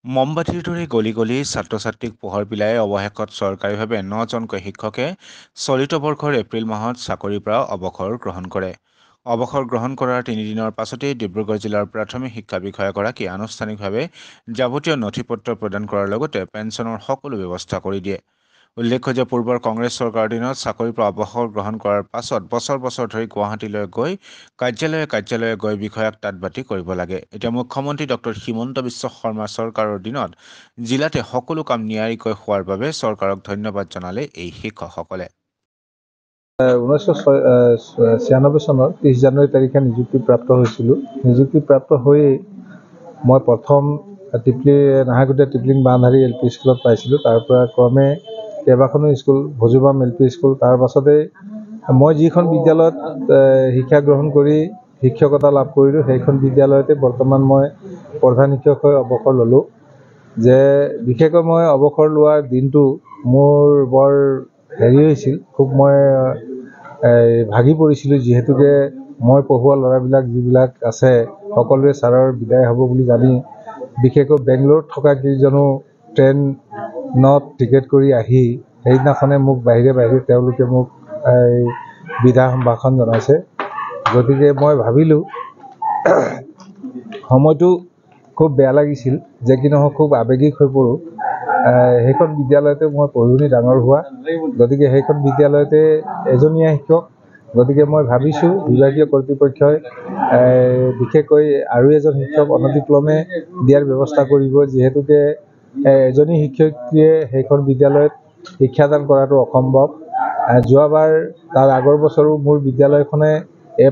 মমবাতিৰ দৰে গলি গলি ছাত্ৰ-ছাত্ৰীক পোহৰ বিলাই অৱশেষত চৰকাৰীভাৱে ৯জনকৈ শিক্ষকে চলিত বৰ্ষৰ এপ্ৰিল মাহত চাকৰিৰ পৰা অৱসৰ গ্ৰহণ কৰে। অৱসৰ গ্ৰহণ কৰাৰ ৩ দিনৰ পাছতেই ডিব্ৰুগড় জিলাৰ প্ৰাথমিক শিক্ষা বিষয়াগৰাকীয়ে আনুষ্ঠানিকভাৱে যাৱতীয় নথি-পত্ৰ প্ৰদান কৰাৰ লগতে পেন্সনৰ সকলো ব্যৱস্থা কৰি দিয়ে। উল্লেখ্য যে পূৰ্বৰ কংগ্ৰেছ চৰকাৰৰ দিনত চাকৰিৰ পৰা অৱসৰ গ্ৰহণ কৰাৰ পাছত বছৰ বছৰ ধৰি গুৱাহাটীলৈ গৈ কাৰ্যালয়ে গৈ বিষয়াক তাঁতবাতি কৰিব লাগে। এতিয়া মুখ্যমন্ত্ৰী ডক্টৰ হিমন্ত বিশ্ব শৰ্মা চৰকাৰৰ দিনত জিলাতে সকলো কাম নিয়াৰিকৈ হোৱাৰ বাবে চৰকাৰক ধন্যবাদ জনালে এই শিক্ষকসকলে। 1996 চনৰ 30 জানুৱাৰী তাৰিখে নিযুক্তিপ্ৰাপ্ত হৈছিলোঁ। নিযুক্তিপ্ৰাপ্ত হৈয়ে মই প্ৰথম নাহাগুটিয়া টিপলিং বাঁধাৰী LP স্কুলত পাইছিলোঁ। তাৰ পৰা ক্ৰমে কেইবাখনো স্কুল, ভজুবাম LP স্কুল, তাৰ পাছতে মই যিখন বিদ্যালয়ত শিক্ষা গ্ৰহণ কৰি শিক্ষকতা লাভ কৰিলোঁ, সেইখন বিদ্যালয়তে বৰ্তমান মই প্ৰধান শিক্ষক হৈ অৱসৰ ল'লোঁ। যে বিশেষকৈ মই অৱসৰ লোৱাৰ দিনটো মোৰ বৰ হৈছিল, খুব মই ভাগি পৰিছিলোঁ, যিহেতুকে মই পঢ়োৱা ল'ৰাবিলাক যিবিলাক আছে সকলোৱে ছাৰৰ বিদায় হ'ব বুলি জানি বিশেষকৈ বেংগলোৰত থকা কেইজনো ট্ৰেইনত টিকেট কৰি আহি সেইদিনাখনে মোক বাহিৰে তেওঁলোকে মোক বিদায় সম্ভাষণ জনাইছে। গতিকে মই ভাবিলোঁ সময়টো খুব বেয়া লাগিছিল, যে কি নহওক খুব আৱেগিক হৈ পৰোঁ। সেইখন বিদ্যালয়তে মই পঢ়ি শুনি ডাঙৰ হোৱা, গতিকে সেইখন বিদ্যালয়তে এজনীয়া শিক্ষক। গতিকে মই ভাবিছোঁ বিভাগীয় কৰ্তৃপক্ষই বিশেষকৈ আৰু এজন শিক্ষক অনতিক্ৰমে দিয়াৰ ব্যৱস্থা কৰিব, যিহেতুকে এজনী শিক্ষয়িত্ৰীয়ে সেইখন বিদ্যালয়ত শিক্ষাদান কৰাটো অসম্ভৱ। যোৱাবাৰ তাৰ আগৰ বছৰো মোৰ বিদ্যালয়খনে A+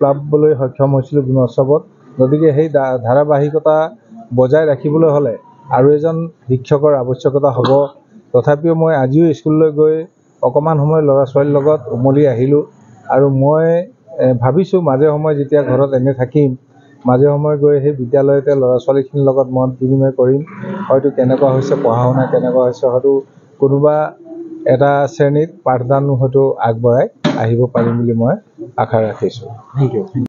পাবলৈ সক্ষম হৈছিলোঁ গুণোৎসৱত। গতিকে সেই ধাৰাবাহিকতা বজাই ৰাখিবলৈ হ'লে আৰু এজন শিক্ষকৰ আৱশ্যকতা হ'ব। তথাপিও মই আজিও স্কুললৈ গৈ অকণমান সময় ল'ৰা ছোৱালীৰ লগত উমলি আহিলোঁ, আৰু মই ভাবিছোঁ মাজে সময়ে যেতিয়া ঘৰত এনে থাকিম, মাজে সময়ে গৈ সেই বিদ্যালয়তে ল'ৰা ছোৱালীখিনিৰ লগত মত বিনিময় কৰিম। হয়তো কেনেকুৱা হৈছে পঢ়া শুনা, কেনেকুৱা হৈছে, হয়তো কোনোবা এটা শ্ৰেণীত পাঠদান হয়তো আগবঢ়াই আহিব পাৰিম বুলি মই আশা ৰাখিছোঁ। Thank U.